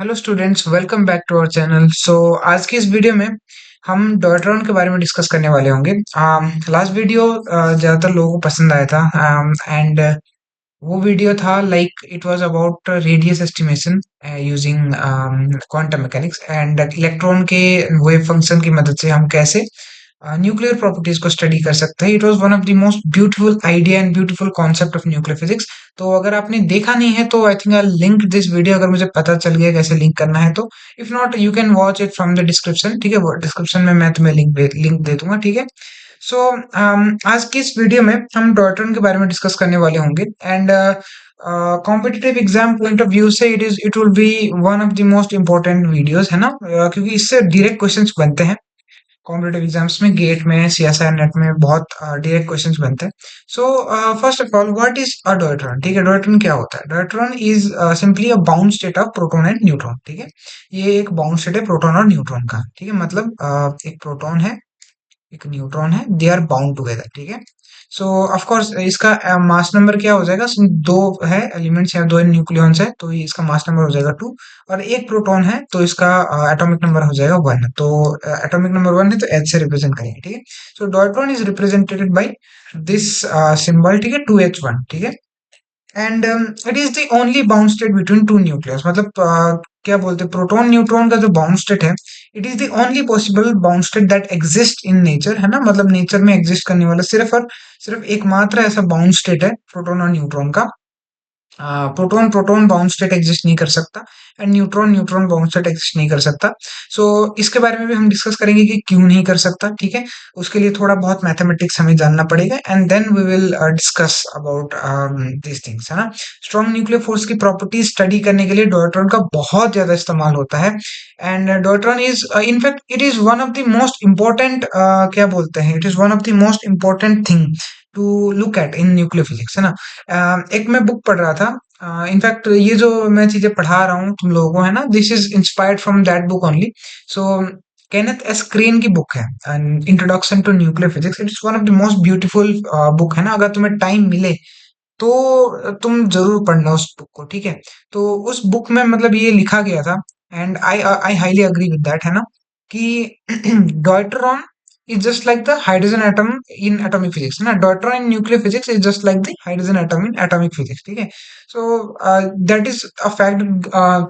Hello students, welcome back to our channel. आज की इस वीडियो में हम डॉटरॉन के बारे में डिस्कस करने वाले होंगे। लास्ट वीडियो ज़्यादातर लोगों को पसंद आया था एंड वो वीडियो था like it was about radius estimation using quantum mechanics and electron के वेव फंक्शन की मदद से हम कैसे न्यूक्लियर प्रॉपर्टीज को स्टडी कर सकते हैं। It was one of the most beautiful idea and beautiful concept of nuclear physics. तो अगर आपने देखा नहीं है तो I think I link this video, अगर मुझे पता चल गया कैसे लिंक करना है तो। If not you can watch it from the description, ठीक है। वो डिस्क्रिप्शन में मैं तुम्हें लिंक दे दूंगा, ठीक है। आज की इस वीडियो में हम डॉल्टन के बारे में डिस्कस करने वाले होंगे and competitive exam point of view से it will be one of the most important videos, है ना। क्योंकि इससे डायरेक्ट क्वेश्चंस बनते हैं कॉम्पिटेटिव एग्जाम्स में, गेट में, सीएसआई नेट में बहुत डायरेक्ट क्वेश्चंस बनते हैं। First of all, what is a deuteron? ठीक है, डॉयट्रॉन क्या होता है? Deuteron is simply a bound state of proton and neutron, ठीक है। ये एक बाउंड स्टेट है प्रोटॉन और न्यूट्रॉन का, ठीक है। मतलब एक प्रोटॉन है, एक न्यूट्रॉन है, दे आर बाउंड टुगेदर, ठीक है। सो ऑफ कोर्स इसका मास नंबर क्या हो जाएगा? दो है एलिमेंट्स या दो न्यूक्लियॉन्स है तो ये इसका मास नंबर हो जाएगा 2। और एक प्रोटॉन है तो इसका एटॉमिक नंबर हो जाएगा 1। तो एटॉमिक नंबर 1 है तो H से रिप्रेजेंट करेंगे, ठीक है। So deuteron is represented by this symbol, ठीक है, 2H1, ठीक है। And it is the only bound state between two nucleus. मतलब क्या बोलते हैं, प्रोटॉन न्यूट्रॉन का जो बाउंड स्टेट है, it is the only possible bound state that exist in nature, है ना। मतलब नेचर में एग्जिस्ट करने वाला सिर्फ और सिर्फ एकमात्र ऐसा बाउंड स्टेट है प्रोटॉन और न्यूट्रॉन का। Proton proton bound state exist नहीं कर सकता and neutron neutron bound state exist नहीं कर सकता। इसके बारे में भी हम डिस्कस करेंगे कि क्यों नहीं कर सकता, ठीक है। उसके लिए थोड़ा बहुत मैथमेटिक्स हमें जानना पड़ेगा and then we will discuss about these things, है ना। स्ट्रॉन्ग न्यूक्लियर फोर्स की प्रॉपर्टी स्टडी करने के लिए डॉयट्रॉन का बहुत ज्यादा इस्तेमाल होता है and deuteron is in fact it is one of the most important, क्या बोलते हैं, it is one of the most important thing to look at in nuclear physics, है ना। एक मैं बुक पढ़ रहा था, इनफैक्ट ये जो मैं चीजें पढ़ा रहा हूँ तुम लोगों को, है ना, this is inspired from that book only. So Kenneth S Crane की बुक है introduction to nuclear physics. It's one of the most beautiful book, है ना। अगर तुम्हें टाइम मिले तो तुम जरूर पढ़ना उस बुक को, ठीक है। तो उस बुक में मतलब ये लिखा गया था and I highly agree with that, है ना, कि डॉयट्रॉन is just like the hydrogen atom in atomic physics, ना। deuteron in nuclear physics is just like the hydrogen atom in atomic physics, ठीक है। so that is a fact।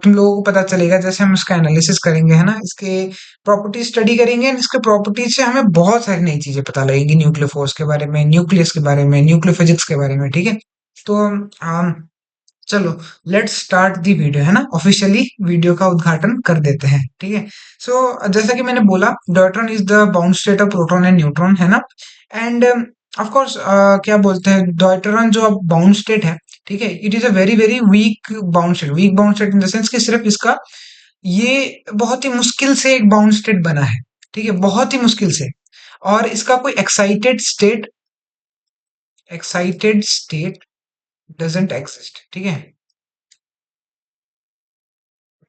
तुम लोगों को पता चलेगा जैसे हम इसका एनालिसिस करेंगे, है ना, इसके प्रॉपर्टीज स्टडी करेंगे and इसके प्रॉपर्टीज से हमें बहुत सारी नई चीजें पता लगेंगी, न्यूक्लियर फोर्स के बारे में, न्यूक्लियस के बारे में, न्यूक्लियर फिजिक्स के बारे में, ठीक है। तो चलो, लेट्स स्टार्ट दी वीडियो, है ना। ऑफिशियली वीडियो का उद्घाटन कर देते हैं, ठीक है। जैसा कि मैंने बोला, deuteron is the bound state of proton and neutron, है ना। एंड ऑफ कोर्स क्या बोलते हैं, डॉयट्रॉन जो अब बाउंड स्टेट है, ठीक है, it is a very very weak bound state in the sense कि सिर्फ इसका ये बहुत ही मुश्किल से एक बाउंड स्टेट बना है, ठीक है, बहुत ही मुश्किल से। और इसका कोई एक्साइटेड स्टेट डजंट एग्जिस्ट, ठीक है,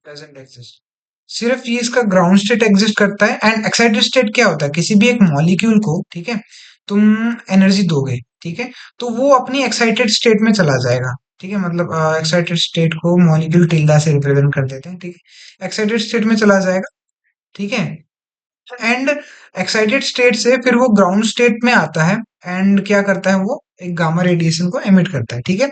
डजंट एग्जिस्ट। सिर्फ ये इसका ग्राउंड स्टेट एग्जिस्ट करता है। एंड एक्साइटेड स्टेट क्या होता है? किसी भी एक मॉलिक्यूल को, ठीक है, तुम एनर्जी दोगे, ठीक है, तो वो अपनी एक्साइटेड स्टेट में चला जाएगा, ठीक है। मतलब एक्साइटेड स्टेट को मॉलिक्यूल टिल्डा से रिप्रेजेंट कर देते हैं, ठीक है, एक्साइटेड स्टेट में चला जाएगा, ठीक है। एंड एक्साइटेड स्टेट से फिर वो ग्राउंड स्टेट में आता है एंड क्या करता है, वो एक गामा रेडिएशन को एमिट करता है, ठीक है।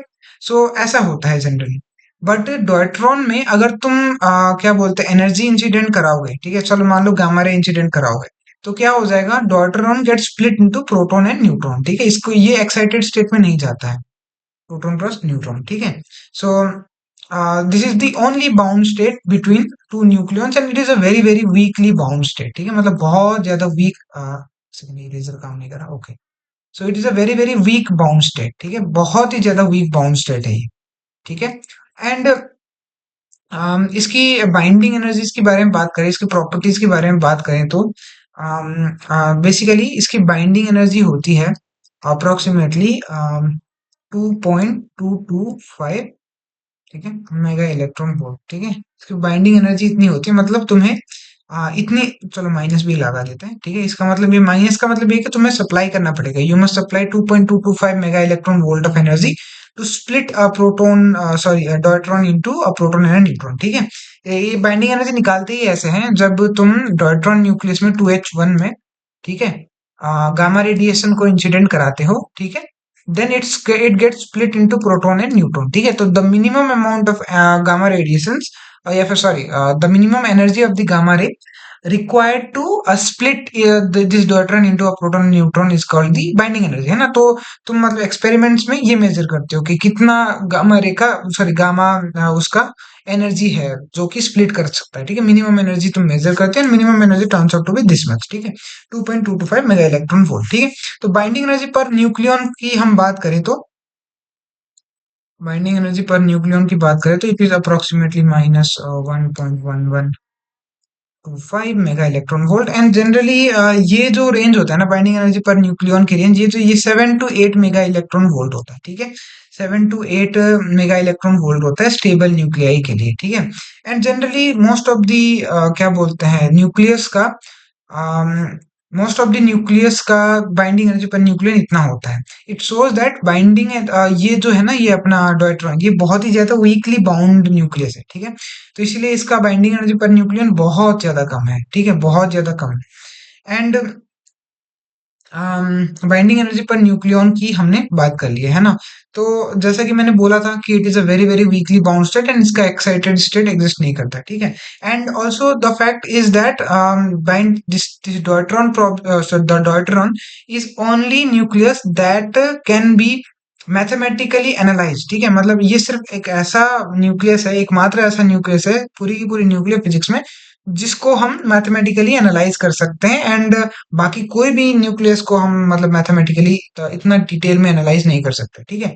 ऐसा होता है जनरली। बट डॉयट्रॉन में अगर तुम क्या बोलते हैं, एनर्जी इंसिडेंट कराओगे, ठीक है, चलो मान लो गामा रे इंसिडेंट कराओगे, तो क्या हो जाएगा, deuteron get split into proton and neutron, ठीक है। इसको ये एक्साइटेड स्टेट में नहीं जाता है, प्रोटॉन प्लस न्यूट्रॉन, ठीक है। So this is the only bound state between to nucleons and it is a very very weakly bound state, ठीक है। मतलब बहुत ज्यादा वीक, इरेजर काम नहीं कर रहा, okay. So it is a very very weak bound state, ठीक है, बहुत ही ज्यादा वीक बाउंड स्टेट है ये, ठीक है। एंड इसकी बाइंडिंग एनर्जीज के बारे में बात करें, इसकी प्रॉपर्टीज के बारे में बात करें तो बेसिकली इसकी बाइंडिंग एनर्जी होती है अप्रोक्सीमेटली 2.225, ठीक है, मेगा इलेक्ट्रॉन वोल्ट, ठीक है। इसकी बाइंडिंग एनर्जी इतनी होती है, मतलब तुम्हें इतनी, चलो माइनस भी लगा देते हैं, ठीक है। इसका मतलब ये, माइनस का मतलब ये कि तुम्हें सप्लाई करना पड़ेगा, you must supply 2.225 mega electron volt of energy to split a proton, sorry deuteron into a proton and neutron, ठीक है। ये बाइंडिंग एनर्जी निकालते ही ऐसे हैं, जब तुम डॉयट्रॉन न्यूक्लियस में 2h1 में, ठीक है, गामा रेडिएशन को इंसिडेंट कराते हो, ठीक है, then it gets split into proton and neutron, ठीक है। तो the minimum amount of gamma radiations, या फिर sorry, the minimum energy of the gamma ray required to split this deuteron into a proton and neutron is called the binding energy, है ना। तो तुम मतलब एक्सपेरिमेंट्स में ये मेजर करते हो कि कितना गामा रे का, सॉरी गामा, उसका एनर्जी है जो कि स्प्लिट कर सकता है, ठीक है। मिनिमम एनर्जी तुम मेजर करते हैं, minimum energy turns out to be this much, ठीक है, 2.225 मेगा इलेक्ट्रॉन वोल्ट, ठीक है। तो बाइंडिंग एनर्जी पर न्यूक्लियन की हम बात करें तो, बाइंडिंग एनर्जी पर न्यूक्लियन की बात करें तो it is approximately minus 1.1125 mega electron volt. And generally ये जो रेंज होता है ना बाइंडिंग एनर्जी पर न्यूक्लियन की रेंज, ये 7 to 8 मेगा इलेक्ट्रॉन वोल्ट होता है, ठीक है। 7 to 8 मेगा इलेक्ट्रॉन वोल्ट होता है स्टेबल न्यूक्लियाई के लिए, ठीक है। And generally most of the, क्या बोलते हैं, न्यूक्लियस का, मोस्ट ऑफ द न्यूक्लियस का बाइंडिंग एनर्जी पर न्यूक्लियन इतना होता है। इट शोज दैट बाइंडिंग, ये जो है ना, ये अपना डॉयट्रॉन, ये बहुत ही ज्यादा वीकली बाउंड न्यूक्लियस है, ठीक है। तो इसीलिए इसका बाइंडिंग एनर्जी पर न्यूक्लियन बहुत ज्यादा कम है, ठीक है, बहुत ज्यादा कम है। एंड बाइंडिंग एनर्जी पर न्यूक्लियॉन की हमने बात कर ली है ना। तो जैसा कि मैंने बोला था कि it is a very very weakly bound state and इसका एक्साइटेड स्टेट एग्जिस्ट नहीं करता, ठीक है। And also the fact is that bind this deuteron, the deuteron is only nucleus that can be mathematically analyse, ठीक है। मतलब ये सिर्फ एक ऐसा न्यूक्लियस है, एकमात्र ऐसा न्यूक्लियस है पूरी की पूरी न्यूक्लियर फिजिक्स में जिसको हम मैथमेटिकली एनालाइज कर सकते हैं। एंड बाकी कोई भी न्यूक्लियस को हम मतलब मैथमेटिकली इतना डिटेल में एनालाइज नहीं कर सकते, ठीक है।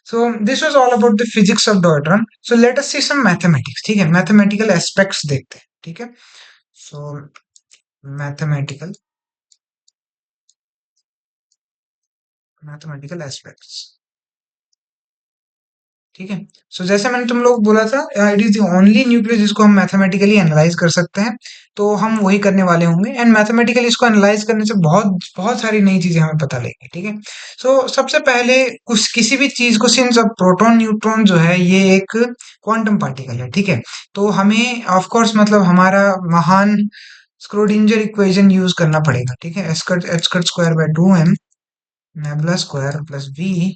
So this was all about the physics of deuteron. So let us see some mathematics, ठीक है, मैथमेटिकल एस्पेक्ट्स देखते हैं, ठीक है। सो मैथमेटिकल मैथमेटिकल एस्पेक्ट्स, ठीक है। सो जैसे मैंने तुम लोग बोला था, it is the only nucleus जिसको हम मैथमेटिकली एनालाइज कर सकते हैं, तो हम वही करने वाले होंगे। एंड मैथमेटिकली इसको एनालाइज करने से बहुत बहुत सारी नई चीजें हमें पता लगेंगी, ठीक है। सो सबसे पहले कुछ किसी भी चीज को, सिंस अब प्रोटॉन न्यूट्रॉन जो है ये एक क्वांटम पार्टिकल है, ठीक है, तो हमें ऑफ कोर्स मतलब हमारा महान स्क्रोडिंजर इक्वेशन यूज करना पड़ेगा, ठीक है। H square by 2m nabla square plus v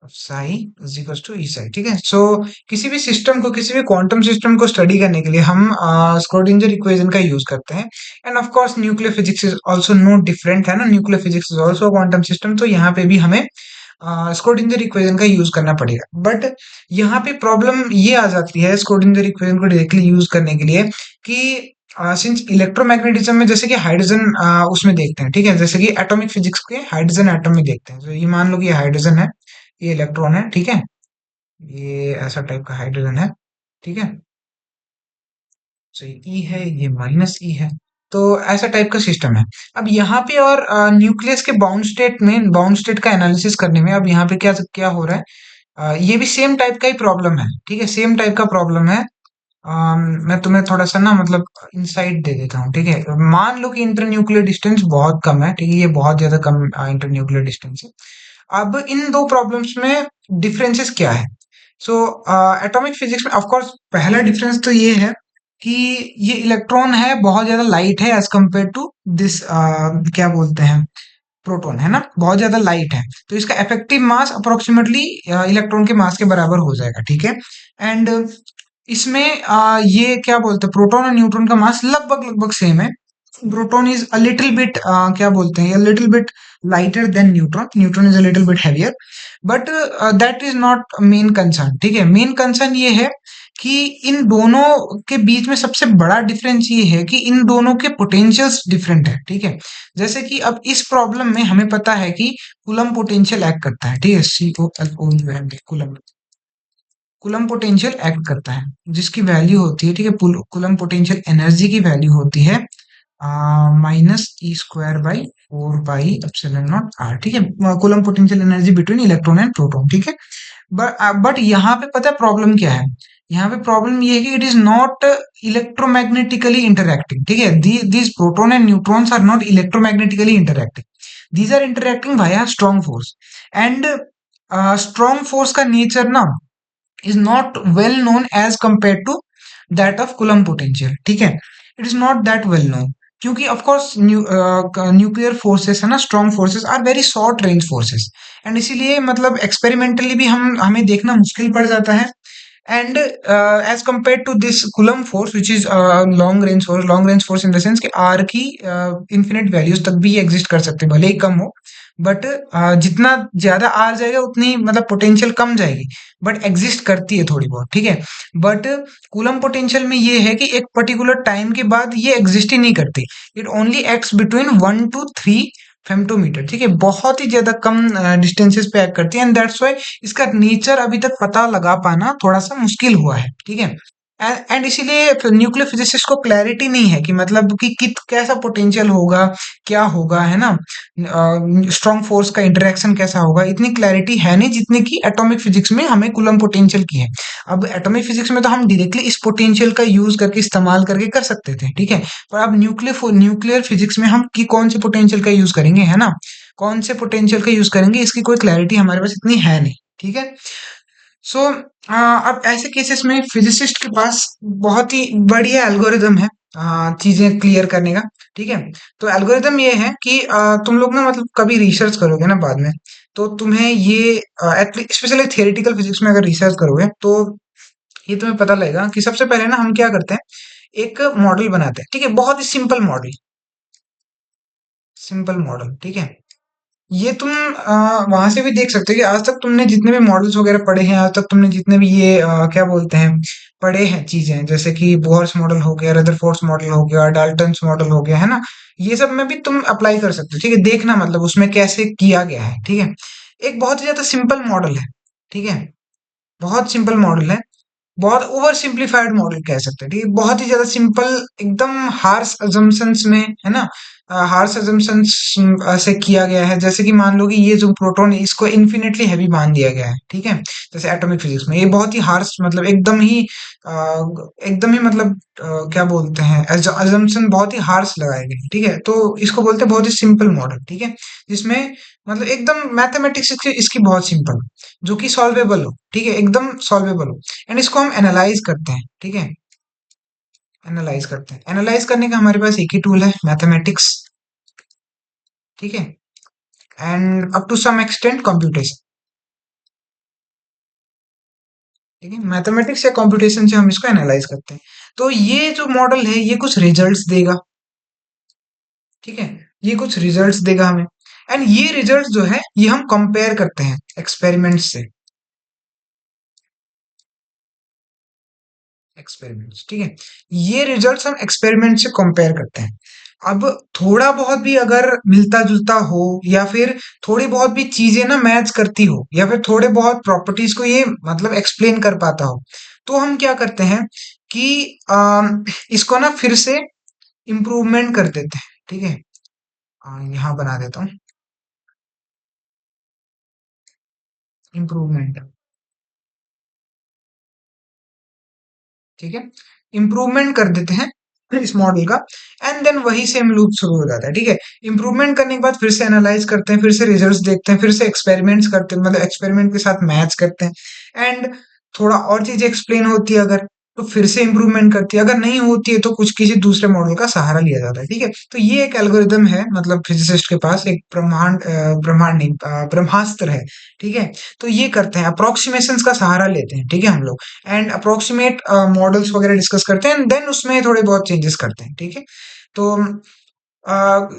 psi is equals to E psi, ठीक है। सो किसी भी सिस्टम को, किसी भी क्वांटम सिस्टम को स्टडी करने के लिए हम स्क्रोडिंजर इक्वेशन का यूज करते हैं। And of course nuclear physics is also no different, है ना। Nuclear physics is also quantum system, तो यहाँ पे भी हमें स्क्रोडिंजर इक्वेशन का यूज करना पड़ेगा। बट यहाँ पे प्रॉब्लम ये आ जाती है स्क्रोडिंजर इक्वेशन को डायरेक्टली यूज करने के लिए कि सिंस इलेक्ट्रोमैग्नेटिज्म में जैसे कि हाइड्रोजन उसमें देखते हैं, ठीक है, जैसे कि एटॉमिक फिजिक्स के हाइड्रोजन एटम में देखते हैं। तो ये मान लो कि ये हाइड्रोजन है, ये इलेक्ट्रॉन है, ठीक है, ये ऐसा टाइप का हाइड्रोजन है, ठीक है। तो ये ई है, ये माइनस ई है, तो ऐसा टाइप का सिस्टम है। अब यहाँ पे और न्यूक्लियस के बाउंड स्टेट में, बाउंड स्टेट का एनालिसिस करने में अब यहाँ पे क्या क्या हो रहा है, ये भी सेम टाइप का ही प्रॉब्लम है, ठीक है, सेम टाइप का प्रॉब्लम है। मैं तुम्हें थोड़ा सा ना मतलब इंसाइट दे देता हूँ, ठीक है। मान लो कि इंटर न्यूक्लियर डिस्टेंस बहुत कम है, ठीक है, ये बहुत ज्यादा कम इंटर न्यूक्लियर डिस्टेंस है। अब इन दो प्रॉब्लम्स में डिफरेंसेस क्या है। सो एटॉमिक फिजिक्स में ऑफ कोर्स पहला डिफरेंस तो ये है कि ये इलेक्ट्रॉन है बहुत ज्यादा लाइट है एज कंपेयर टू दिस, क्या बोलते हैं, प्रोटॉन, है ना, बहुत ज्यादा लाइट है, तो इसका इफेक्टिव मास अप्रोक्सीमेटली इलेक्ट्रॉन के मास के बराबर हो जाएगा, ठीक है। एंड इसमें ये क्या बोलते हैं, प्रोटॉन और न्यूट्रॉन का मास लगभग लगभग सेम है। Proton is a little bit, क्या बोलते हैं, little bit lighter than neutron, neutron is a little bit heavier, but that is not main concern, ठीक है। मेन कंसर्न ये है कि इन दोनों के बीच में सबसे बड़ा डिफरेंस ये है कि इन दोनों के पोटेंशियल्स डिफरेंट है, ठीक है। जैसे कि अब इस प्रॉब्लम में हमें पता है कि कूलम पोटेंशियल एक्ट करता है, ठीक है, COLOM, Coulomb, Coulomb potential act करता है, जिसकी वैल्यू होती है, ठीक है, कूलम पोटेंशियल एनर्जी की वैल्यू होती है minus E square by 4 pi epsilon naught R, ठीक है, Coulomb potential energy between electron and proton, ठीक है। बट यहाँ पे पता है प्रॉब्लम क्या है, यहाँ पे प्रॉब्लम ये है कि it is not electromagnetically interacting, ठीक है। These proton and neutrons are not electromagnetically interacting, these are interacting via strong force. And strong force का नेचर ना is not well known as compared to that of Coulomb potential. ठीक है, it is not that well known क्योंकि of course nuclear forces है ना, strong forces are very short range forces, and इसीलिए मतलब experimentally भी हम हमें देखना मुश्किल पड़ जाता है। And as compare to this Coulomb force which is long range force in the sense कि आर की इंफिनिट वैल्यूज तक भी एग्जिस्ट कर सकते हैं, भले ही कम हो, बट जितना ज्यादा आर जाएगा उतनी मतलब पोटेंशियल कम जाएगी, बट एग्जिस्ट करती है थोड़ी बहुत, ठीक है। बट कूलम पोटेंशियल में ये है कि एक पर्टिकुलर टाइम के बाद ये एग्जिस्ट ही नहीं करती, it only acts between 1 to 3 फेम्टोमीटर, ठीक है, बहुत ही ज्यादा कम डिस्टेंसेस पे एक्ट करती है, एंड दैट्स वाई इसका नेचर अभी तक पता लगा पाना थोड़ा सा मुश्किल हुआ है, ठीक है। एंड इसीलिए न्यूक्लियर फिजिसिस्ट को क्लैरिटी नहीं है कि मतलब कि कित कैसा पोटेंशियल होगा, क्या होगा, है ना, स्ट्रॉन्ग फोर्स का इंटरेक्शन कैसा होगा, इतनी क्लैरिटी है नहीं जितनी कि एटॉमिक फिजिक्स में हमें कूलम पोटेंशियल की है। अब एटॉमिक फिजिक्स में तो हम डायरेक्टली इस पोटेंशियल का यूज करके इस्तेमाल करके कर सकते थे, ठीक है, पर अब न्यूक्लियर फिजिक्स में हम की कौन से पोटेंशियल का यूज करेंगे, है ना, कौन से पोटेंशियल का यूज करेंगे, इसकी कोई क्लैरिटी हमारे पास इतनी है नहीं, ठीक है। सो अब ऐसे केसेस में फिजिसिस्ट के पास बहुत ही बढ़िया एल्गोरिदम है चीजें क्लियर करने का, ठीक है। तो एल्गोरिदम ये है कि तुम लोग ना मतलब कभी रिसर्च करोगे ना बाद में, तो तुम्हें ये एटलीस्ट स्पेशली थियोरेटिकल फिजिक्स में अगर रिसर्च करोगे तो ये तुम्हें पता लगेगा कि सबसे पहले ना हम क्या करते हैं, एक मॉडल बनाते हैं, ठीक है, बहुत ही सिंपल मॉडल, सिंपल मॉडल, ठीक है। ये तुम वहां से भी देख सकते हो कि आज तक तुमने जितने भी मॉडल्स वगैरह पढ़े हैं, आज तक तुमने जितने भी ये क्या बोलते हैं पढ़े हैं चीजें, जैसे कि बोहर्स मॉडल हो गया, रदरफोर्ड्स मॉडल हो गया, डाल्टन्स मॉडल हो गया, है ना, ये सब में भी तुम अप्लाई कर सकते हो, ठीक है, देखना मतलब उसमें कैसे किया गया है, ठीक है। एक बहुत ही ज्यादा सिंपल मॉडल है, ठीक है, बहुत सिंपल मॉडल है, बहुत ओवर सिंप्लीफाइड मॉडल कह सकते हैं, ठीक है, बहुत ही ज्यादा सिंपल, एकदम हार्श अजम्पशंस में, है ना, हार्श अजम्पशंस से किया गया है, जैसे कि मान लो कि ये जो प्रोटॉन है इसको इन्फिनिटली हैवी मान दिया गया है, ठीक है, जैसे एटॉमिक फिजिक्स में ये बहुत ही हार्श मतलब एकदम ही मतलब क्या बोलते हैं अजम्पशन बहुत ही हार्श लगाए गए हैं, ठीक है, तो इसको बोलते हैं बहुत ही सिंपल मॉडल, ठीक है, जिसमें मतलब एकदम मैथमेटिक्स इसकी इसकी बहुत सिंपल, जो कि सॉल्वेबल हो, ठीक है, एकदम सॉल्वेबल हो, एंड इसको हम एनालाइज करते हैं, ठीक है, एनालाइज करते हैं, एनालाइज करने का हमारे पास एक ही टूल है, मैथमेटिक्स, ठीक है, and up to some extent computation, ठीक है, मैथमेटिक्स या कंप्यूटेशन से हम इसको एनालाइज करते हैं। तो ये जो मॉडल है ये कुछ रिजल्ट्स देगा, ठीक है, ये कुछ रिजल्ट्स देगा हमें, एंड ये रिजल्ट्स जो है ये हम कंपेयर करते हैं एक्सपेरिमेंट्स से, एक्सपेरिमेंट्स, ठीक है, ये रिजल्ट्स हम एक्सपेरिमेंट से कंपेयर करते हैं। अब थोड़ा बहुत भी अगर मिलता जुलता हो, या फिर थोड़ी बहुत भी चीजें ना मैच करती हो, या फिर थोड़े बहुत प्रॉपर्टीज को ये मतलब एक्सप्लेन कर पाता हो, तो हम क्या करते हैं कि इसको ना फिर से इम्प्रूवमेंट कर देते हैं, ठीक है, यहाँ बना देता हूँ इम्प्रूवमेंट, ठीक है, इम्प्रूवमेंट कर देते हैं इस मॉडल का, एंड देन वही सेम लूप शुरू हो जाता है, ठीक है। इम्प्रूवमेंट करने के बाद फिर से एनालाइज करते हैं, फिर से रिजल्ट्स देखते हैं, फिर से एक्सपेरिमेंट्स करते हैं, मतलब एक्सपेरिमेंट के साथ मैच करते हैं, एंड थोड़ा और चीजें एक्सप्लेन होती है अगर, तो फिर से इम्प्रूवमेंट करती है, अगर नहीं होती है तो कुछ किसी दूसरे मॉडल का सहारा लिया जाता है, ठीक है। तो ये एक एल्गोरिदम है, मतलब फिजिसिस्ट के पास एक ब्रह्मांड नहीं ब्रह्मास्त्र है, ठीक है। तो ये करते हैं, अप्रोक्सीमेशंस का सहारा लेते हैं, ठीक है, हम लोग, एंड अप्रोक्सीमेट मॉडल्स वगैरह डिस्कस करते हैं, एंड देन उसमें थोड़े बहुत चेंजेस करते हैं, ठीक है। तो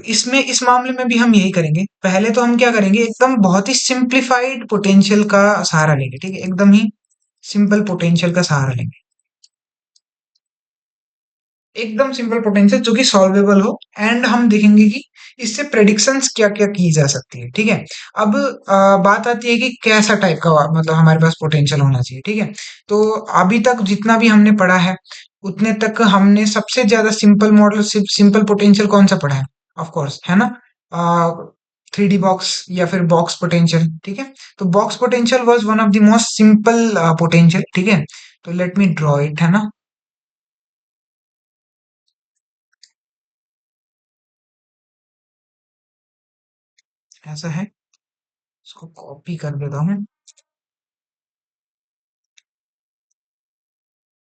इसमें इस मामले में भी हम यही करेंगे, पहले तो हम क्या करेंगे, एकदम बहुत ही सिंप्लीफाइड पोटेंशियल का सहारा लेंगे, ठीक है, एकदम ही सिंपल पोटेंशियल का सहारा लेंगे, एकदम सिंपल पोटेंशियल जो कि सॉल्वेबल हो, एंड हम देखेंगे कि इससे प्रेडिक्शंस क्या क्या की जा सकती है, ठीक है। अब बात आती है कि कैसा टाइप का मतलब हमारे पास पोटेंशियल होना चाहिए, ठीक है। तो अभी तक जितना भी हमने पढ़ा है उतने तक हमने सबसे ज्यादा सिंपल मॉडल सिंपल पोटेंशियल कौन सा पढ़ा है, ऑफ कोर्स, है ना, 3D बॉक्स या फिर बॉक्स पोटेंशियल, ठीक है। तो box potential was one of the most simple potential, ठीक है। तो लेट मी ड्रॉ इट, है ना, ऐसा है, इसको कॉपी कर देता हूँ,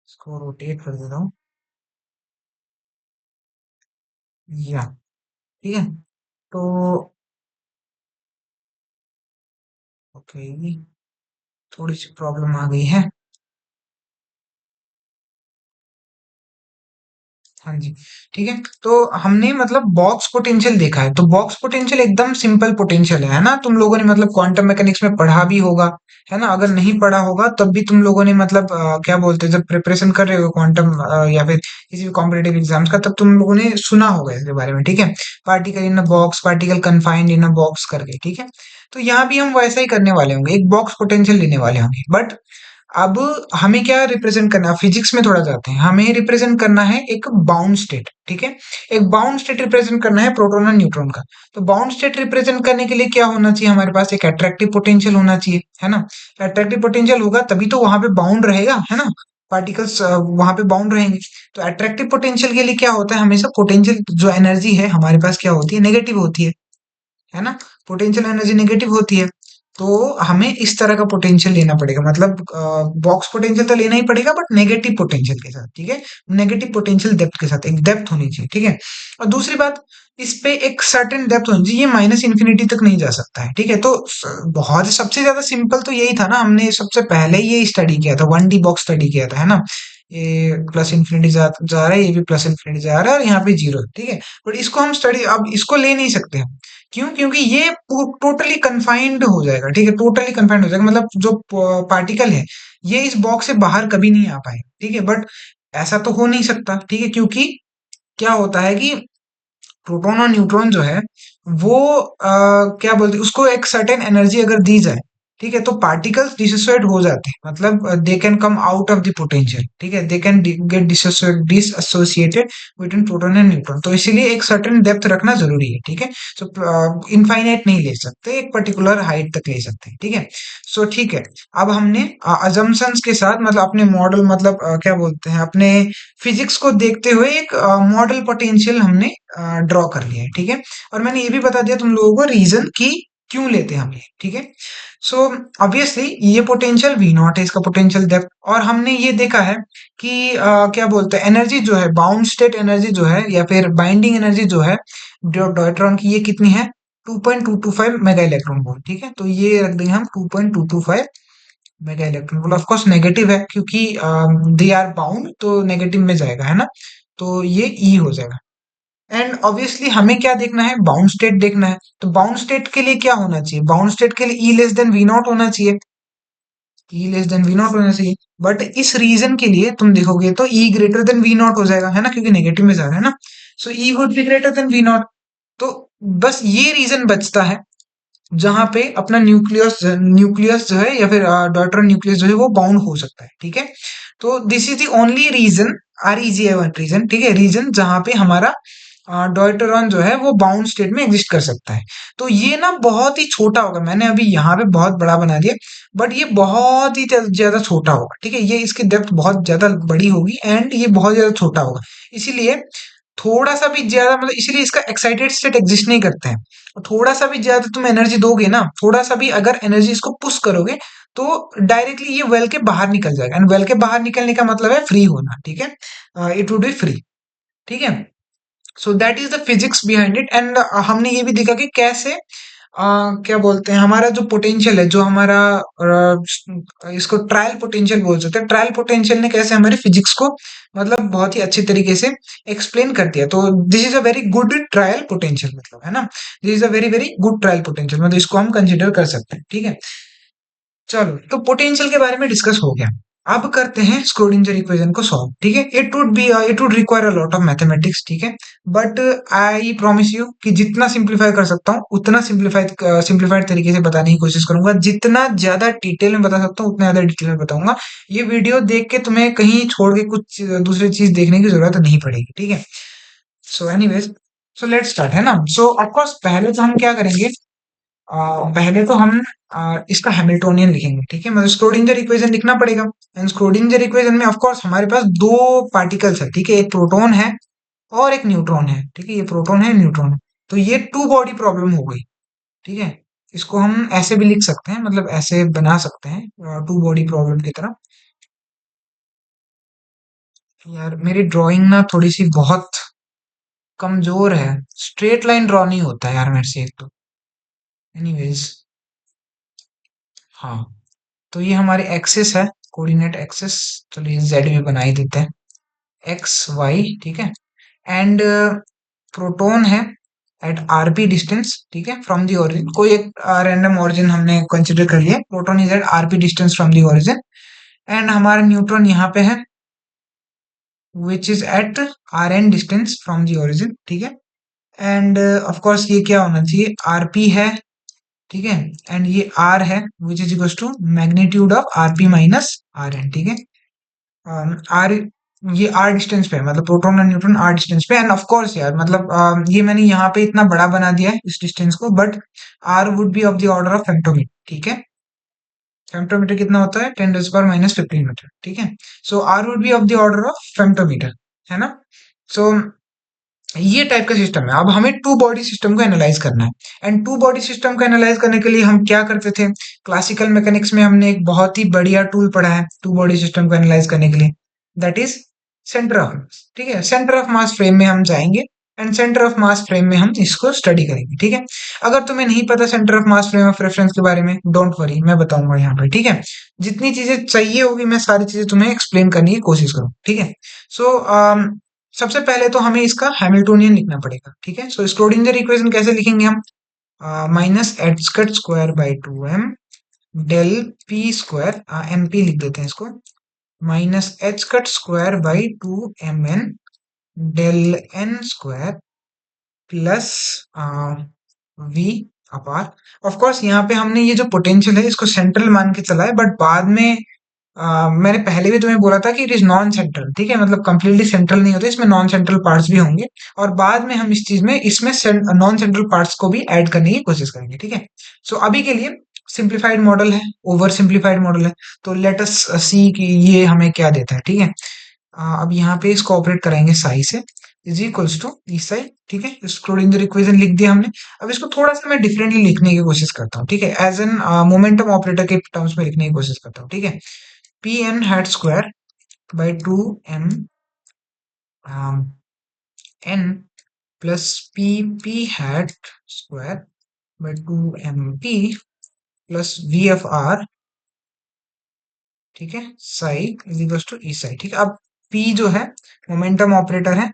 इसको रोटेट कर देता हूँ। या ठीक है। तो ओके, थोड़ी सी प्रॉब्लम आ गई है। हाँ जी, ठीक है। तो हमने मतलब बॉक्स पोटेंशियल देखा है, तो बॉक्स पोटेंशियल एकदम सिंपल पोटेंशियल है ना? तुम लोगों ने मतलब क्वांटम मैकेनिक्स में पढ़ा भी होगा, है ना? अगर नहीं पढ़ा होगा तब भी तुम लोगों ने मतलब क्या बोलते हैं, जब प्रिपरेशन कर रहे हो क्वांटम या फिर किसी भी कॉम्पिटेटिव एग्जाम्स का, तब तुम लोगों ने सुना होगा इसके बारे में, ठीक है? Particle in a box, particle confined in a box करके, ठीक है? तो यहाँ भी हम वैसा ही करने वाले होंगे, एक बॉक्स पोटेंशियल लेने वाले होंगे, बट अब हमें क्या रिप्रेजेंट करना है, फिजिक्स में थोड़ा जाते हैं, हमें रिप्रेजेंट करना है एक बाउंड स्टेट, ठीक है? एक बाउंड स्टेट रिप्रेजेंट करना है प्रोटॉन और न्यूट्रॉन का। तो बाउंड स्टेट रिप्रेजेंट करने के लिए क्या होना चाहिए, हमारे पास एक अट्रैक्टिव पोटेंशियल होना चाहिए, है ना? अट्रैक्टिव पोटेंशियल होगा तभी तो वहां पे बाउंड रहेगा, है ना? पार्टिकल्स वहां पे बाउंड रहेंगे। तो अट्रैक्टिव पोटेंशियल के लिए क्या होता है, हमेशा पोटेंशियल जो एनर्जी है हमारे पास क्या होती है, नेगेटिव होती है ना? पोटेंशियल एनर्जी नेगेटिव होती है। तो हमें इस तरह का पोटेंशियल लेना पड़ेगा, मतलब बॉक्स पोटेंशियल तो लेना ही पड़ेगा, बट नेगेटिव पोटेंशियल के साथ, ठीक है? नेगेटिव पोटेंशियल डेप्थ के साथ, एक डेप्थ होनी चाहिए, ठीक है? और दूसरी बात, इस पे एक सर्टेन डेप्थ होनी चाहिए, ये माइनस इन्फिनिटी तक नहीं जा सकता है, ठीक है? तो बहुत सबसे ज्यादा सिंपल तो यही था ना, हमने सबसे पहले ही ये स्टडी किया था, 1D बॉक्स स्टडी किया था, है ना? ये प्लस इन्फिनिटी जा रहा है, ये भी प्लस इन्फिनिटी जा रहा है, और यहाँ पे जीरो, ठीक है? बट इसको हम स्टडी, अब इसको ले नहीं सकते हम। क्यों? क्योंकि ये टोटली कन्फाइंड हो जाएगा, ठीक है? टोटली कन्फाइंड हो जाएगा, मतलब जो पार्टिकल है ये इस बॉक्स से बाहर कभी नहीं आ पाएगा, ठीक है? बट ऐसा तो हो नहीं सकता, ठीक है? क्योंकि क्या होता है कि प्रोटॉन और न्यूट्रॉन जो है वो क्या बोलते हैं, उसको एक सर्टेन एनर्जी अगर दी जाए, ठीक है, तो पार्टिकल्स डिसोसिएट हो जाते हैं, मतलब they can come out of the potential, ठीक है? They can get dissociated between proton and neutron. तो इसीलिए एक सर्टेन डेप्थ रखना जरूरी है, ठीक है? सो इनफाइनाइट नहीं ले सकते, एक पर्टिकुलर हाइट तक ले सकते हैं, ठीक है? सो ठीक है। अब हमने अजम्पशंस के साथ, मतलब अपने मॉडल, मतलब क्या बोलते हैं, अपने फिजिक्स को देखते हुए एक मॉडल पोटेंशियल हमने ड्रॉ कर लिया है, ठीक है? और मैंने ये भी बता दिया तुम लोगों को रीजन कि क्यों लेते हैं हम ये, ठीक है? सो ऑब्वियसली ये पोटेंशियल वी नॉट है, इसका पोटेंशियल डेप्थ, और हमने ये देखा है कि क्या बोलते हैं, एनर्जी जो है, बाउंड स्टेट एनर्जी जो है या फिर बाइंडिंग एनर्जी जो है डॉयट्रॉन की, ये कितनी है, 2.225 मेगा इलेक्ट्रॉन वोल्ट, ठीक है? तो ये रख देंगे हम 2.225 mega electron volt. Of course negative है क्योंकि दे आर बाउंड, तो नेगेटिव में जाएगा, है ना? तो ये ई हो जाएगा। एंड ऑब्वियसली हमें क्या देखना है, बाउंड स्टेट देखना है। तो बाउंड स्टेट के लिए क्या होना चाहिए, बाउंड स्टेट के लिए ई लेस देन वी नॉट होना चाहिए, ई लेस देन वी नॉट होना चाहिए। बट इस रीजन के लिए तुम देखोगे तो ई ग्रेटर देन वी नॉट हो जाएगा, है ना? क्योंकि नेगेटिव में जा रहा है ना। So E would be greater than V nought. तो बस ये रीजन बचता है जहां पे अपना न्यूक्लियस न्यूक्लियस जो है या फिर डॉटर न्यूक्लियस जो है वो बाउंड हो सकता है, ठीक है? तो this is the only region, REGI1 region, ठीक है? रीजन जहां पे हमारा डॉयटरॉन जो है वो बाउंड स्टेट में एग्जिस्ट कर सकता है। तो ये ना बहुत ही छोटा होगा, मैंने अभी यहाँ पे बहुत बड़ा बना दिया, बट ये बहुत ही ज्यादा छोटा होगा, ठीक है? ये इसकी डेप्थ बहुत ज्यादा बड़ी होगी एंड ये बहुत ज्यादा छोटा होगा। इसीलिए थोड़ा सा भी ज्यादा, मतलब इसीलिए इसका एक्साइटेड स्टेट एग्जिस्ट नहीं करते हैं। और थोड़ा सा भी ज्यादा तुम एनर्जी दोगे ना, थोड़ा सा भी अगर एनर्जी इसको पुश करोगे, तो डायरेक्टली ये वेल के बाहर निकल जाएगा, एंड वेल के बाहर निकलने का मतलब है फ्री होना, ठीक है? इट वुड बी फ्री, ठीक है? So that is the physics behind it. And हमने ये भी देखा कि कैसे क्या बोलते हैं, हमारा जो पोटेंशियल है, जो हमारा इसको ट्रायल पोटेंशियल बोल सकते हैं, ट्रायल पोटेंशियल ने कैसे हमारे फिजिक्स को मतलब बहुत ही अच्छे तरीके से एक्सप्लेन कर दिया। तो this is a very good trial potential, मतलब, है ना? This is a very very good trial potential, मतलब इसको हम कंसिडर कर सकते हैं, ठीक है? चलो, तो पोटेंशियल के बारे में डिस्कस हो गया। अब करते हैं स्क्रोडिंजर इक्वेशन को सॉल्व, ठीक है? It would require a lot of mathematics, ठीक है? बट आई प्रॉमिस यू कि जितना सिंप्लीफाई कर सकता हूँ उतना सिंप्लीफाइड तरीके से बताने की कोशिश करूंगा, जितना ज्यादा डिटेल में बता सकता हूँ उतना ज्यादा डिटेल में बताऊंगा। ये वीडियो देख के तुम्हें कहीं छोड़ के कुछ दूसरी चीज देखने की जरूरत नहीं पड़ेगी, ठीक है? So anyways, so let's start, है ना? सो ऑफकोर्स पहले तो हम क्या करेंगे, पहले तो हम इसका हैमिल्टोनियन लिखेंगे, ठीक है? मतलब स्क्रोडिंजर इक्वेशन लिखना पड़ेगा। एंड स्क्रोडिंजर इक्वेशन में ऑफ कोर्स हमारे पास दो पार्टिकल्स है, ठीक है? एक प्रोटॉन है और एक न्यूट्रॉन है, ठीक है? ये प्रोटॉन है, न्यूट्रॉन है। तो ये टू बॉडी प्रॉब्लम हो गई, ठीक है? इसको हम ऐसे भी लिख सकते हैं, मतलब ऐसे बना सकते हैं टू बॉडी प्रॉब्लम की तरह। यार मेरी ड्राइंग ना थोड़ी सी बहुत कमजोर है। स्ट्रेट लाइन ड्रॉ नहीं होता यार मेरे से एक तो। एनीवेज, हाँ, तो ये हमारे एक्सिस है, कोऑर्डिनेट एक्सिस। चलिए जेड भी बना ही देते हैं, एक्स वाई, ठीक है। एंड प्रोटॉन है एट आरपी डिस्टेंस, ठीक है, फ्रॉम द ओरिजिन। कोई एक रैंडम ओरिजिन हमने कंसिडर कर लिया, proton is at RP distance from the origin. And हमारा न्यूट्रॉन यहाँ पे है which is at R N distance from the origin, ठीक है। एंड ऑफ कोर्स ये क्या होना चाहिए, आरपी है, ठीक है। एंड ये आर है which is equal to magnitude of RP minus R N, ठीक है। आर, ये आर डिस्टेंस पे है, मतलब प्रोटॉन और न्यूट्रॉन आर डिस्टेंस पे। एंड ऑफ कोर्स यार मतलब ये मैंने यहाँ पे इतना बड़ा बना दिया है इस डिस्टेंस को, but R would be of the order of femtometer, ठीक है। फेम्टोमीटर कितना होता है, 10⁻⁻15 मीटर, ठीक है। So R would be of the order of femtometer, है ना। सो ये टाइप का सिस्टम है। अब हमें टू बॉडी सिस्टम को एनालाइज करना है। एंड टू बॉडी सिस्टम को एनालाइज करने के लिए हम क्या करते थे, क्लासिकल मैकेनिक्स में हमने एक बहुत ही बढ़िया टूल पढ़ा है टू बॉडी सिस्टम को एनालाइज करने के लिए, दैट इज सेंटर ऑफ मास, ठीक है। सेंटर ऑफ मास फ्रेम में हम जाएंगे and centre of mass frame में हम इसको स्टडी करेंगे, ठीक है। अगर तुम्हें नहीं पता centre of mass frame of reference के बारे में, डोंट वरी, मैं बताऊंगा यहाँ पे, ठीक है। जितनी चीजें चाहिए होगी मैं सारी चीजें तुम्हें एक्सप्लेन करने की कोशिश करूँ, ठीक है। सो सबसे पहले तो हमें इसका हैमिल्टोनियन लिखना पड़ेगा, ठीक है। सो स्क्रोडिंगर इक्वेशन कैसे लिखेंगे हम, minus H square square by two M del P square, M P लिख देते हैं इसको, minus H cut square by two M N del N square plus V अपार। ऑफ कोर्स यहाँ पे हमने ये जो पोटेंशियल है इसको सेंट्रल मान के चला है, बट बाद में मैंने पहले भी तुम्हें बोला था कि इट इज नॉन सेंट्रल, ठीक है, मतलब कंप्लीटली सेंट्रल नहीं होता, इसमें नॉन सेंट्रल पार्ट्स भी होंगे। और बाद में हम इस चीज में इसमें नॉन सेंट्रल पार्ट्स को भी ऐड करने की कोशिश करेंगे, ठीक है। सो अभी के लिए सिंप्लीफाइड मॉडल है, ओवर सिंप्लीफाइड मॉडल है। तो लेट अस सी कि ये हमें क्या देता है, ठीक है। अब यहाँ पे इसको ऑपरेट कराएंगे साई से, is equals to E psi, ठीक है। स्क्रोडिंगर इक्वेशन लिख दिया हमने। अब इसको थोड़ा सा मैं डिफरेंटली लिखने की कोशिश करता हूँ, ठीक है, एज एन मोमेंटम ऑपरेटर के टर्म्स में लिखने की कोशिश करता हूँ, ठीक है। P N hat square by two M N plus P P hat square by two M P plus V F R, ठीक है, psi is equal to E psi, ठीक है। अब पी जो है मोमेंटम ऑपरेटर है,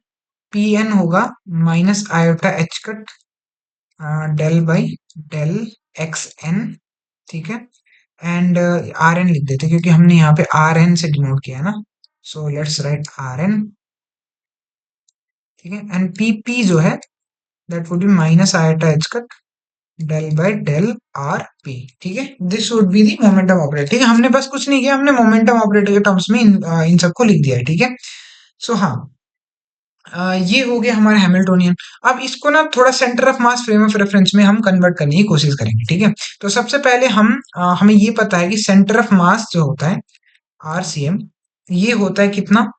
पी एन होगा minus iota H cut del by del X N, ठीक है। एंड आर एन लिख देते हैं, क्योंकि हमने यहाँ पे आर एन से डिनोट किया है ना। So let's write R N, ठीक है। एंड पी पी जो है that would be minus iota H cut del by del R P, ठीक है। This would be the momentum operator, ठीक है। हमने बस कुछ नहीं किया, हमने मोमेंटम ऑपरेटर के टर्म्स में इन सबको लिख दिया है, ठीक है। सो हाँ, ये हो गया हमारा हैमिल्टोनियन। अब इसको ना थोड़ा centre of mass frame of reference में हम कन्वर्ट करने की कोशिश करेंगे, ठीक है। तो सबसे पहले हमें ये पता है कि सेंटर ऑफ मास जो होता है आरसीएम, ये होता है कितना,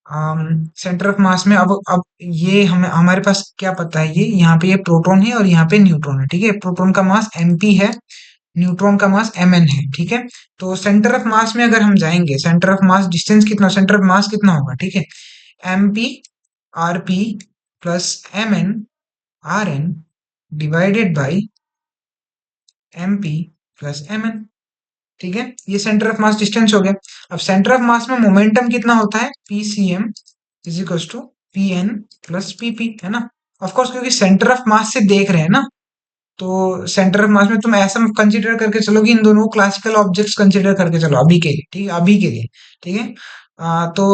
सेंटर ऑफ मास में। अब ये हमें हमारे पास क्या पता है, ये यहाँ पे ये प्रोटॉन है और यहाँ पे न्यूट्रॉन है, ठीक है। प्रोटॉन का मास एमपी है, न्यूट्रॉन का मास एमएन है, ठीक है। तो सेंटर ऑफ मास में अगर हम जाएंगे, सेंटर ऑफ मास डिस्टेंस कितना, सेंटर ऑफ मास कितना होगा, ठीक है, MP RP plus MN RN divided by MP plus MN, ठीक है। ये सेंटर ऑफ मास डिस्टेंस हो गया। अब सेंटर ऑफ मास में मोमेंटम कितना होता है, PCM is equal to P N plus PP, है ना। ऑफ कोर्स क्योंकि सेंटर ऑफ मास से देख रहे हैं ना, तो सेंटर ऑफ मास में तुम ऐसा कंसीडर करके चलो कि इन दोनों को क्लासिकल ऑब्जेक्ट्स कंसीडर करके चलो अभी के लिए, ठीक है, अभी के लिए, ठीक है। तो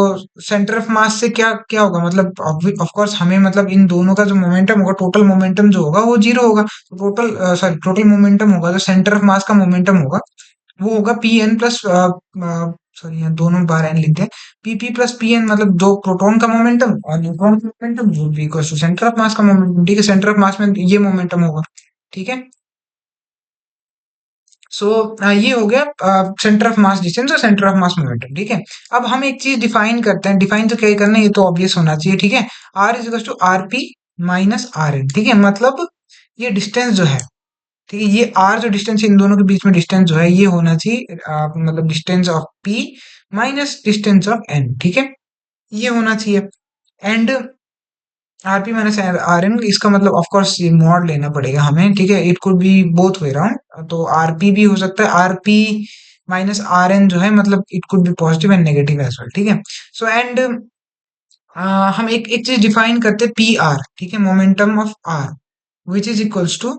सेंटर ऑफ मास से क्या क्या होगा, मतलब ऑफ कोर्स हमें मतलब इन दोनों का जो मोमेंटम होगा, टोटल मोमेंटम जो होगा वो जीरो होगा। तो टोटल सॉरी टोटल मोमेंटम होगा, जो सेंटर ऑफ मास का मोमेंटम होगा वो होगा पी एन प्लस, सॉरी यहाँ दोनों बार एन लिख दें, P P plus P N, मतलब जो प्रोटॉन का मोमेंटम और न्यूट्रॉन का मोमेंटम वो भी equal to centre of mass का मोमेंटम, ठीक है। सेंटर ऑफ मास में ये मोमेंटम होगा, ठीक है। सो ये हो गया सेंटर ऑफ मास डिस्टेंस और सेंटर ऑफ मास मोमेंटम, ठीक है। अब हम एक चीज डिफाइन करते हैं, डिफाइन तो क्या ही करना है, ये तो ऑब्वियस होना चाहिए, ठीक है। R is to R P minus R N, ठीक है। मतलब ये डिस्टेंस जो है, ठीक है, ये आर जो डिस्टेंस इन दोनों के बीच में डिस्टेंस जो है ये होना चाहिए मतलब distance of P minus distance of N, ठीक है। ये होना चाहिए। And RP minus R N, इसका मतलब ऑफ कोर्स ये मॉड लेना पड़ेगा हमें, ठीक है। It could B both way round, तो आरपी भी हो सकता है, आरपी माइनस आर एन जो है मतलब it could be positive and negative as well, ठीक है। सो एंड हम एक एक चीज डिफाइन करते हैं, पी आर, ठीक है, momentum of R which is equals to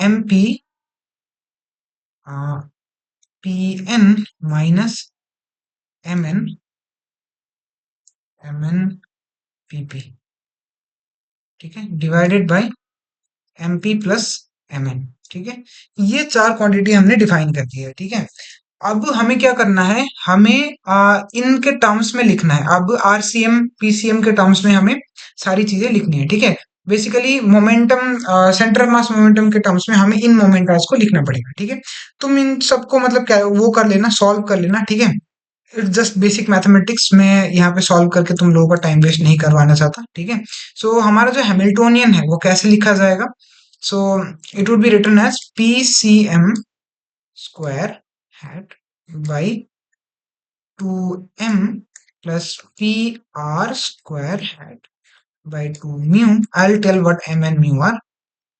M P P N minus M N P P, ठीक है, divided by M P plus M N, ठीक है। ये चार क्वांटिटी हमने डिफाइन कर दी है, ठीक है। अब हमें क्या करना है, हमें इनके टर्म्स में लिखना है। अब आरसीएम पीसीएम के टर्म्स में हमें सारी चीजें लिखनी है, ठीक है। Basically momentum, centre of mass momentum के टर्म्स में हमें इन मोमेंटम्स को लिखना पड़ेगा, ठीक है। तुम इन सबको मतलब क्या वो कर लेना, सॉल्व कर लेना, ठीक है। इट्स जस्ट बेसिक मैथमेटिक्स में यहाँ पे सॉल्व करके तुम लोगों का टाइम वेस्ट नहीं करवाना चाहता, ठीक है। सो हमारा जो हैमिल्टोनियन है वो कैसे लिखा जाएगा, so it would be written as P C M square hat by 2m plus pr square hat by 2 mu. I'll tell what m and mu are,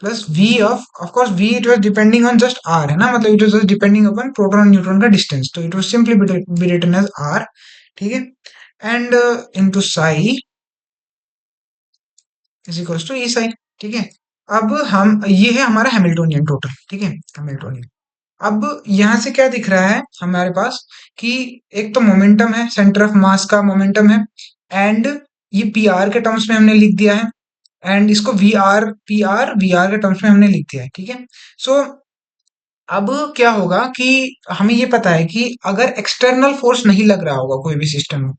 plus v of course v it was depending on just r है ना, मतलब it was just depending upon proton and neutron का distance, तो it was simply be written as r, ठीक है। and into psi is equals to e psi, ठीक है। अब हम ये है हमारा हैमिल्टोनियन टोटल, ठीक है, हैमिल्टोनियन। अब यहां से क्या दिख रहा है हमारे पास कि एक तो मोमेंटम है, सेंटर ऑफ मास का मोमेंटम है, एंड ये पी आर के टर्म्स में हमने लिख दिया है, एंड इसको वी आर के टर्म्स में हमने लिख दिया है, ठीक है। सो अब क्या होगा कि हमें ये पता है कि अगर एक्सटर्नल फोर्स नहीं लग रहा होगा कोई भी सिस्टम में,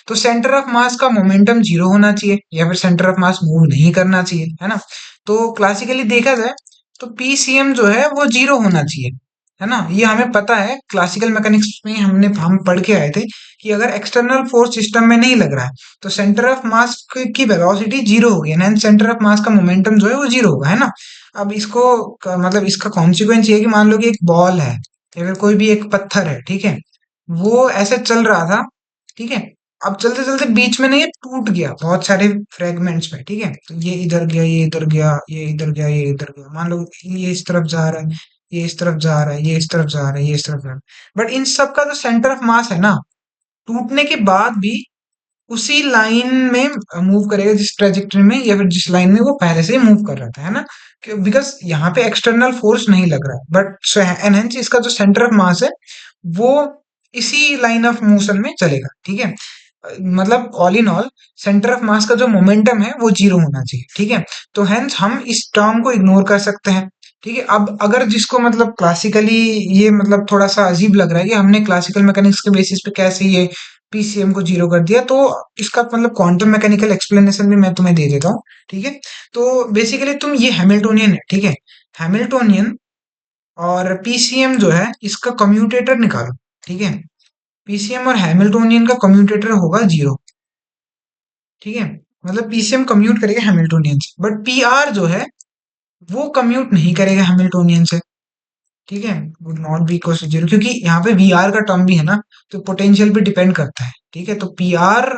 तो सेंटर ऑफ मास का मोमेंटम जीरो होना चाहिए, या फिर सेंटर ऑफ मास मूव नहीं करना चाहिए, है ना। तो क्लासिकली देखा जाए तो पीसीएम जो है वो जीरो होना चाहिए, है ना। ये हमें पता है, क्लासिकल मैकेनिक्स में हम पढ़ के आए थे कि अगर एक्सटर्नल फोर्स सिस्टम में नहीं लग रहा है तो सेंटर ऑफ मास की वेलोसिटी जीरो होगी, एंड सेंटर ऑफ मास का मोमेंटम जो है वो जीरो होगा, है ना। अब इसको मतलब इसका कॉन्सिक्वेंस ये है कि मान लो कि एक बॉल है या फिर कोई भी एक पत्थर है, ठीक है, वो ऐसे चल रहा था, ठीक है। अब चलते चलते बीच में ना ये टूट गया बहुत सारे फ्रेगमेंट्स में, ठीक है। तो ये इधर गया, ये इधर गया, ये इधर गया, ये इधर गया, मान लो ये इस तरफ जा रहा है, ये इस तरफ जा रहा है, ये इस तरफ जा रहा है, ये इस तरफ जा रहा है, बट इन सब का जो सेंटर ऑफ मास है ना, टूटने के बाद भी उसी लाइन में मूव करेगा, जिस ट्रेजेक्टरी में या फिर जिस लाइन में वो पहले से ही मूव कर रहा था, है ना। बिकॉज यहाँ पे एक्सटर्नल फोर्स नहीं लग रहा है, बट एनहेंस इसका जो सेंटर ऑफ मास है वो इसी लाइन ऑफ मोशन में चलेगा, ठीक है। मतलब all in all centre of mass का जो मोमेंटम है वो जीरो होना चाहिए, ठीक है। तो हेंस हम इस टर्म को इग्नोर कर सकते हैं, ठीक है। अब अगर जिसको मतलब क्लासिकली ये मतलब थोड़ा सा अजीब लग रहा है कि हमने क्लासिकल मैकेनिक्स के बेसिस पे कैसे ये पीसीएम को जीरो कर दिया, तो इसका मतलब क्वांटम मैकेनिकल एक्सप्लेनेशन भी मैं तुम्हें दे देता हूँ, ठीक है। तो बेसिकली तुम ये हैमिल्टोनियन है, ठीक है, हैमिल्टोनियन और पीसीएम जो है इसका कम्यूटेटर निकालो, ठीक है। पीसीएम और हैमिल्टोनियन का कम्यूटेटर होगा जीरो, ठीक है। मतलब पीसीएम कम्यूट करेगा हैमिल्टोनियन से, बट पीआर जो है वो कम्यूट नहीं करेगा हैमिल्टोनियन से, ठीक है। Would not be equal to zero, क्योंकि यहाँ पे वी आर का टर्म भी है ना, तो पोटेंशियल पे डिपेंड करता है, ठीक है। तो P R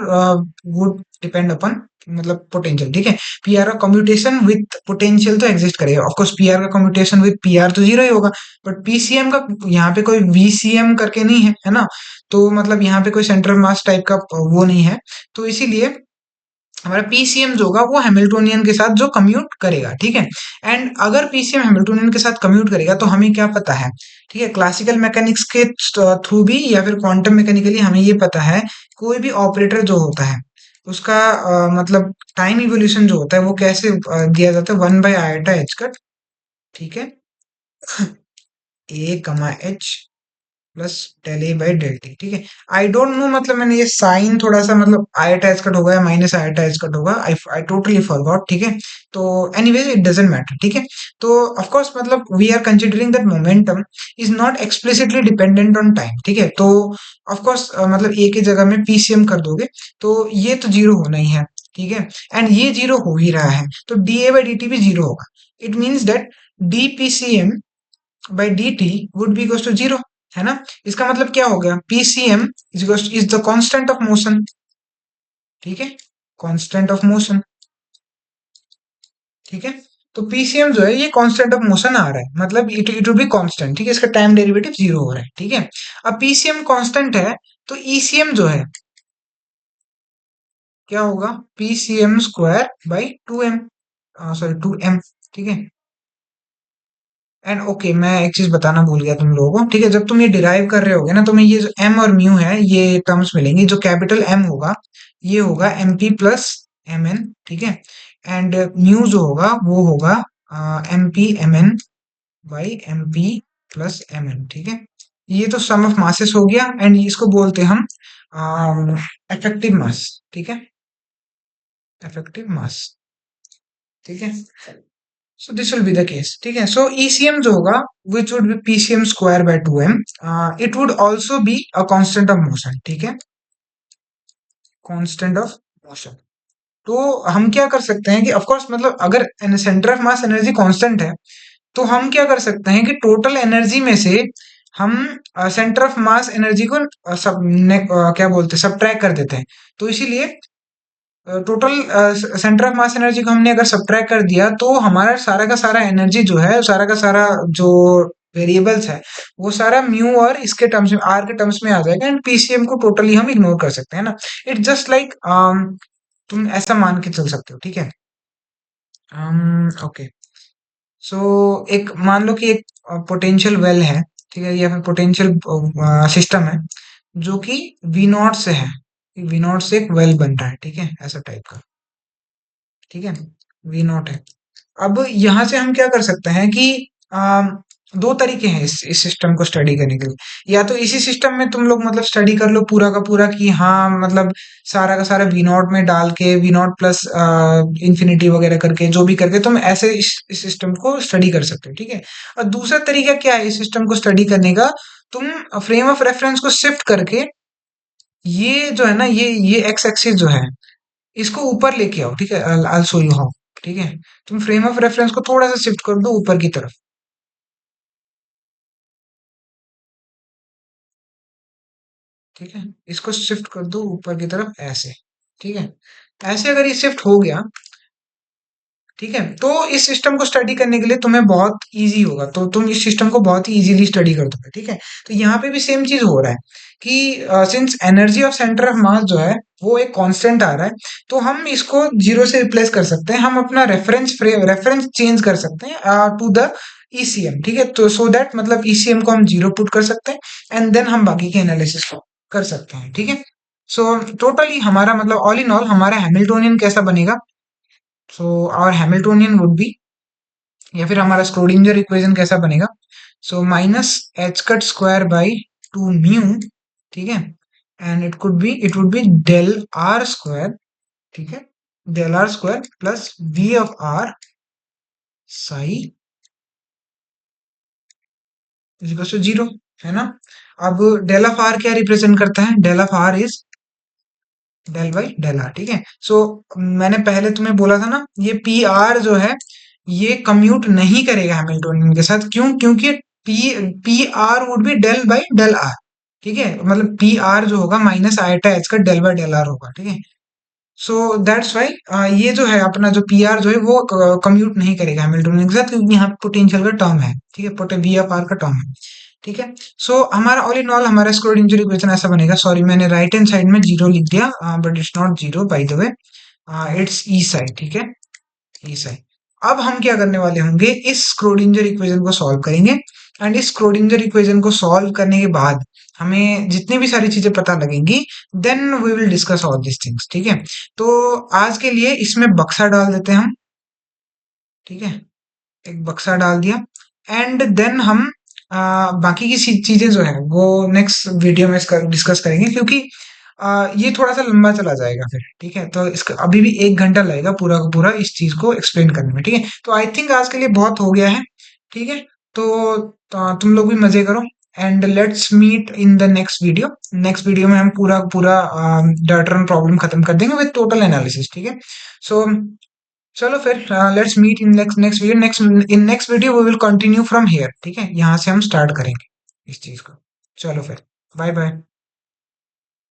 would depend upon मतलब पोटेंशियल, ठीक है। पी आर का कम्यूटेशन विथ पोटेंशियल तो एग्जिस्ट करेगा, ऑफ कोर्स पी आर का कम्यूटेशन विथ पी आर तो जीरो ही होगा, बट पीसीएम का यहाँ पे कोई वीसीएम करके नहीं है, है ना। तो मतलब यहाँ पे कोई सेंट्रल मास टाइप का वो नहीं है, तो इसीलिए हमारा पीसीएम जो होगा वो हैमिल्टोनियन के साथ जो कम्यूट करेगा, ठीक है। एंड अगर पीसीएम हैमिल्टोनियन के साथ कम्यूट करेगा तो हमें क्या पता है, ठीक है, क्लासिकल मैकेनिक्स के थ्रू भी या फिर क्वांटम मैकेनिकली हमें ये पता है, कोई भी ऑपरेटर जो होता है उसका मतलब टाइम इवोल्यूशन जो होता है वो कैसे दिया जाता है, 1/i/h का, ठीक है, a, h plus del A by del T, ठीक है। आई डोंट नो मतलब मैंने ये साइन थोड़ा सा मतलब आई अटैच कट होगा या माइनस आई अटैच कट होगा, आई टोटली फॉरगॉट, ठीक है। तो एनीवेज इट डजंट मैटर, ठीक है। तो ऑफ कोर्स मतलब we are considering that momentum is not explicitly dependent on time, ठीक है। तो ऑफ कोर्स मतलब ए की जगह में पीसीएम कर दोगे तो ये तो जीरो होना ही है, ठीक है। एंड ये जीरो हो ही रहा है, तो D A by D T भी जीरो होगा। It means that D PCM by D T would be equal to zero, है ना। इसका मतलब क्या हो गया, PCM is the constant of motion, ठीक है, कांस्टेंट ऑफ मोशन। ठीक है, तो पीसीएम जो है ये कांस्टेंट ऑफ मोशन आ रहा है, मतलब इट विल बी कांस्टेंट। ठीक है, इसका टाइम डेरिवेटिव जीरो हो रहा है। ठीक है, अब पीसीएम कांस्टेंट है तो ईसीएम जो है क्या होगा, PCM square by 2m, sorry 2m। ठीक है, एंड ओके मैं एक चीज बताना भूल गया तुम लोगों को। ठीक है, जब तुम ये डिराइव कर रहे होगे ना, तुम्हें ये जो m और म्यू है ये टर्म्स मिलेंगी। जो कैपिटल M होगा ये होगा mp प्लस mn। ठीक है, एंड म्यू जो होगा वो होगा mp mn by mp plus mn। ठीक है, ये तो सम ऑफ मासेस हो गया, एंड इसको बोलते हैं हम इफेक्टिव मास। ठीक है, इफेक्टिव मास। ठीक है, so this will be the case. ठीक है, सो ईसीएम जो होगा which would be PCM square by 2m, it would also be a constant of motion. ठीक है, कांस्टेंट ऑफ मोशन। तो हम क्या कर सकते हैं कि ऑफ कोर्स मतलब अगर centre of mass energy constant है तो हम क्या कर सकते हैं कि टोटल एनर्जी में से हम सेंटर ऑफ मास एनर्जी को क्या बोलते हैं सब्ट्रैक्ट कर देते हैं। तो इसीलिए total centre of mass energy को हमने अगर सब्ट्रैक्ट कर दिया तो हमारा सारा का सारा एनर्जी जो है, सारा का सारा जो वेरिएबल्स है वो सारा म्यू और इसके टर्म्स में, आर के टर्म्स में आ जाएगा, एंड पीसीएम को टोटली हम इग्नोर कर सकते हैं ना। इट्स जस्ट लाइक तुम ऐसा मान के चल सकते हो। ठीक है, ओके, सो एक मान लो कि एक पोटेंशियल वेल है। ठीक है, या फिर पोटेंशियल सिस्टम है जो कि वी नॉट से है, वी नॉट से एक वेल बन रहा है। ठीक है, ऐसा टाइप का। ठीक है, वी नॉट है। अब यहाँ से हम क्या कर सकते हैं कि दो तरीके हैं इस सिस्टम को स्टडी करने के लिए। या तो इसी सिस्टम में तुम लोग मतलब स्टडी कर लो पूरा का पूरा कि हाँ मतलब सारा का सारा वी नॉट में डाल के वी नॉट प्लस इंफिनिटी वगैरह करके जो भी करके तुम ऐसे इस सिस्टम को स्टडी कर सकते हो। ठीक है, और दूसरा तरीका क्या है इस सिस्टम को स्टडी करने का, तुम फ्रेम ऑफ रेफरेंस को शिफ्ट करके ये जो है ना, ये एक्स एक्सिस जो है इसको ऊपर लेके आओ। ठीक है, आई शो यू हाउ। ठीक है, तुम फ्रेम ऑफ रेफरेंस को थोड़ा सा शिफ्ट कर दो ऊपर की तरफ। ठीक है, इसको शिफ्ट कर दो ऊपर की तरफ ऐसे। ठीक है, ऐसे अगर ये शिफ्ट हो गया, ठीक है, तो इस सिस्टम को स्टडी करने के लिए तुम्हें बहुत इजी होगा, तो तुम इस सिस्टम को बहुत ही इजीली स्टडी कर दोगे। ठीक है, तो यहाँ पे भी सेम चीज हो रहा है कि since energy of centre of मास जो है वो एक कांस्टेंट आ रहा है, तो हम इसको जीरो से रिप्लेस कर सकते हैं। हम अपना रेफरेंस चेंज कर सकते हैं टू द ईसीएम। ठीक है, तो सो दैट मतलब ईसीएम को हम जीरो पुट कर सकते हैं, एंड देन हम बाकी के एनालिसिस को कर सकते हैं। ठीक है, सो टोटली हमारा मतलब ऑल इन ऑल हमारा हैमिल्टोनियन कैसा बनेगा। So our Hamiltonian would be, या फिर हमारा स्क्रोडिंजर इक्वेशन कैसा बनेगा। So minus H cut square by 2 mu. ठीक है, and it would be del R square. ठीक है, del R square plus V of R psi is equal to zero, है ना। अब डेल ऑफ आर क्या रिप्रेजेंट करता है, del of R is del by del R. ठीक है, सो मैंने पहले तुम्हें बोला था ना ये पी आर जो है ये कम्यूट नहीं करेगा हैमिल्टोनियन के साथ। क्यों, क्योंकि P P R would be del by del R. ठीक है, मतलब पी आर जो होगा माइनस आयटा एच का डेल बाई डेल आर होगा। ठीक है, सो दैट्स वाई ये जो है अपना जो पी आर जो है वो कम्यूट नहीं करेगा हैमिल्टोनियन के साथ, क्योंकि यहाँ पोटेंशियल का टर्म है। ठीक है, पोटे वी ऑफ आर का टर्म है। ठीक है, सो हमारा ऑल इन ऑल हमारा स्क्रोडिंजर इक्वेशन ऐसा बनेगा। सॉरी मैंने राइट हैंड साइड में जीरो लिख दिया, but it's not zero by the way, it's E side. ठीक है, ई साइड। अब हम क्या करने वाले होंगे, इस स्क्रोडिंजर इक्वेशन को सॉल्व करेंगे, एंड इस स्क्रोडिंजर इक्वेशन को सॉल्व करने के बाद हमें जितनी भी सारी चीजें पता लगेंगी, then we will discuss all this things. ठीक है, तो आज के लिए इसमें बक्सा डाल देते हैं हम। ठीक है, एक बक्सा डाल दिया, एंड देन हम बाकी की चीजें जो है वो नेक्स्ट वीडियो में डिस्कस करेंगे, क्योंकि ये थोड़ा सा लंबा चला जाएगा फिर। ठीक है, तो इसका अभी भी 1 घंटा लगेगा पूरा का पूरा इस चीज को एक्सप्लेन करने में। ठीक है, तो आई थिंक आज के लिए बहुत हो गया है। ठीक है, तो तुम लोग भी मजे करो, and let's meet in the next video. Next video में हम पूरा पूरा डायटरन प्रॉब्लम खत्म कर देंगे विद टोटल एनालिसिस। ठीक है, सो चलो फिर let's meet in next video. Next video we will continue from here. ठीक है, यहाँ से हम स्टार्ट करेंगे इस चीज को। चलो फिर, बाय बाय।